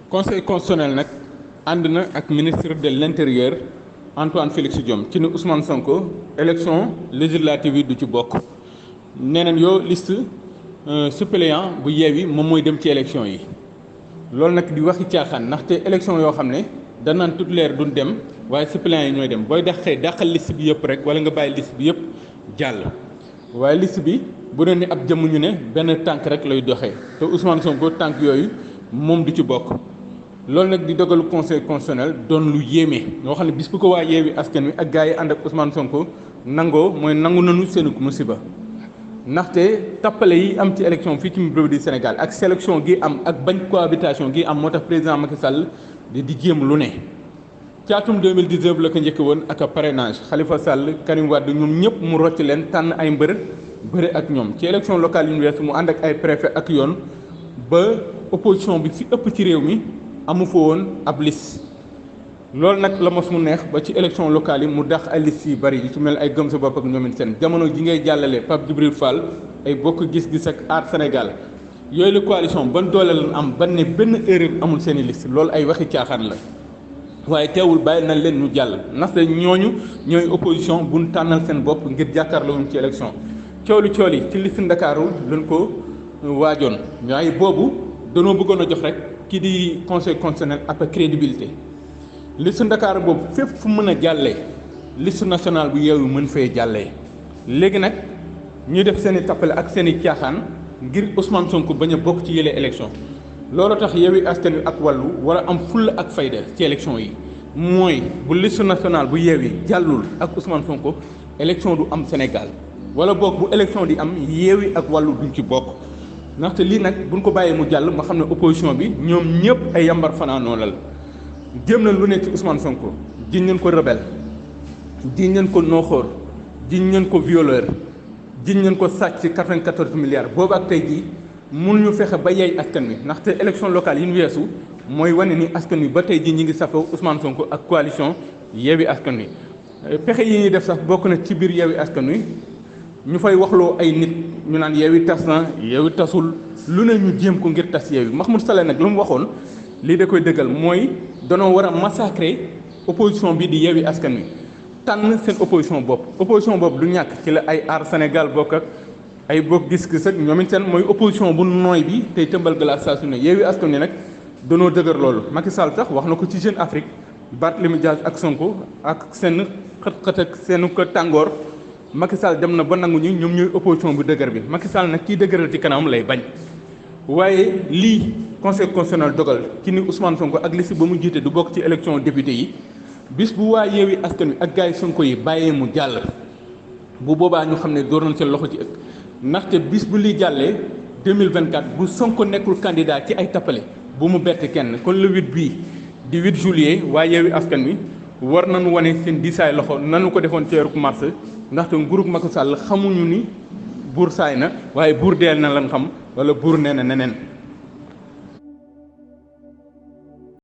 conseil constitutionnel nag ànd na ak ministre de l'intérieur Antoine Félix Diome ci ni Ousmane Sonko élection législative yi du ci bokk nee nañ yoo liste suppléant bu Yewwi moom mooy dem ci élection yi loolu nag di waxi caaxaan ndaxte élection yoo xam ne danaan toute leer duñ dem waaye suppléant yi ñooy dem booy dàqal liste bi yëpp rek wala nga bàyyi liste bi yëpp jàll waaye liste bi bu doon ni ab jëmm ñu ne benn tànk rek lay doxee te Ousmane Sonko tànk yooyu moom du ci bokk loolu nag di dogalu conseil constitutionnel doon lu yéeme ñoo xam ne bis bu ko waa Yewwi Askan Wi ak gars yi ànd ak Ousmane Sonko nangoo mooy nangu nañu seenu musiba ndaxte tappale yi am ci élection fii ci réew di Sénégal ak sélection gi am ak bañ cohabitation gi am moo tax président Macky Sall di jéem lu ne ci atum 2019 la ko njëkk woon ak parrainage Khalifa Sall Karim Wade ñoom ñëpp mu rocc leen tànn ay mbër bëri ak ñoom ci élection locale yu ñu weesu mu ànd ak ay préfet ak yoon ba opposition bi fi ëpp ci réew mi amu fa woon ab liste loolu nag la mos mu neex ba ci élection locale yi mu dax ay liste yu bëri yi ci mel ay gëm sa bopp ak ñoomin seen jamono ji ngay jàllale Pape Djibril Fall ay bokk gis-gis ak aar Sénégal yooyu la coalition ban doole lan am ban ne benn erreur amul seen i liste loolu ay waxi caaxaan la waaye teewul bàyyi nañ leen ñu jàll ndaxte ñooñu ñooy opposition buñ tànnal seen bopp ngir jàkkaarloo ci élection cooli ci liste Ndakaaru lañ ko waajoon waaye boobu danoo bëggoon a jox rek kii di conseil constitutionnel après crédibilité liste Ndakaaru boobu fépp fu mën a jàllee liste nationale bu Yewwi mën fee jàllee léegi nag ñuy def seen i tappale ak seen i caaxaan ngir Ousmane Sonko bañ a bokk ci yële élection loolu tax Yewwi Askan Wi ak wàllu war a am fulla ak fayda ci élection yi mooy bu liste nationale bu Yewwi jàllul ak Ousmane Sonko élection du am Sénégal wala boog bu élection di am Yewwi ak wàllu duñ ci bokk ndaxte lii nag buñ ko bàyyee mu jàll ma xam ne opposition bi ñoom ñëpp ay yambar fanaanoo lal jéem nañ lu ne ci Ousmane Sonko jiñ nañ ko rebelle jiñ nañ ko nooxoor jiñ nañ ko violeur jiñ nañ ko sàcc ci 94 milliards boobu ak tey jii mënuñu fexe ba yey askan wi ndaxte élection locale yi ñu weesu mooy wane ni askan wi ba tey jii ñi ngi safoo Ousmane Sonko ak coalition Yewwi Askan Wi pexe yi ñuy def sax bokk na ci biir Yewwi Askan Wi ñu fay waxloo ay nit ñu naan Yewwi tas na Yewwi tasul lu ne ñu jéem ko ngir tas Yewwi Mahmoud Saleh nag lu mu waxoon lii da koy dëggal mooy danoo war a massacrer opposition bi di Yewwi Askan Wi tànn seen opposition bopp du ñàkk ci la ay aar Sénégal bokk ak ay bokk gis-gis ak ñoom it seen mooy opposition bu nooy bi tey tëmbal glace saa su ne Yewwi Askan Wi nag danoo dëgër loolu Macky Sall sax wax na ko ci Jeune Afrique Barthélémy Dias ak Sonko ak seen xët-xët ak seen ko tàngoor Macky Sall dem na ba nangu ñu ñoom ñooy opposition bu dëgër bi Macky Sall nag kii dëgëral ci kanam lay bañ waaye lii conseil constitutionnel dogal ci ni Ousmane Sonko ak liste ba mu jiite du bokk ci élection député yi bis bu waa Yewwi Askan Wi ak gars yi Sonko yi bàyyee mu jàll bu boobaa ñu xam ne door nañ seen loxo ci ëkk ndaxte bis bu lii jàllee 2024 bu Sonko nekkul candidat ci ay tappale bu mu bett kenn kon le 8 bii di 8 juillet waa Yewwi Askan Wi war nañu wane seen diisaay loxo nanu ko defoon ci weeru mars ndaxte nguurug Macky Sall xamuñu ni buur saay na waaye buur deel na lan xam wala buur nee na neneen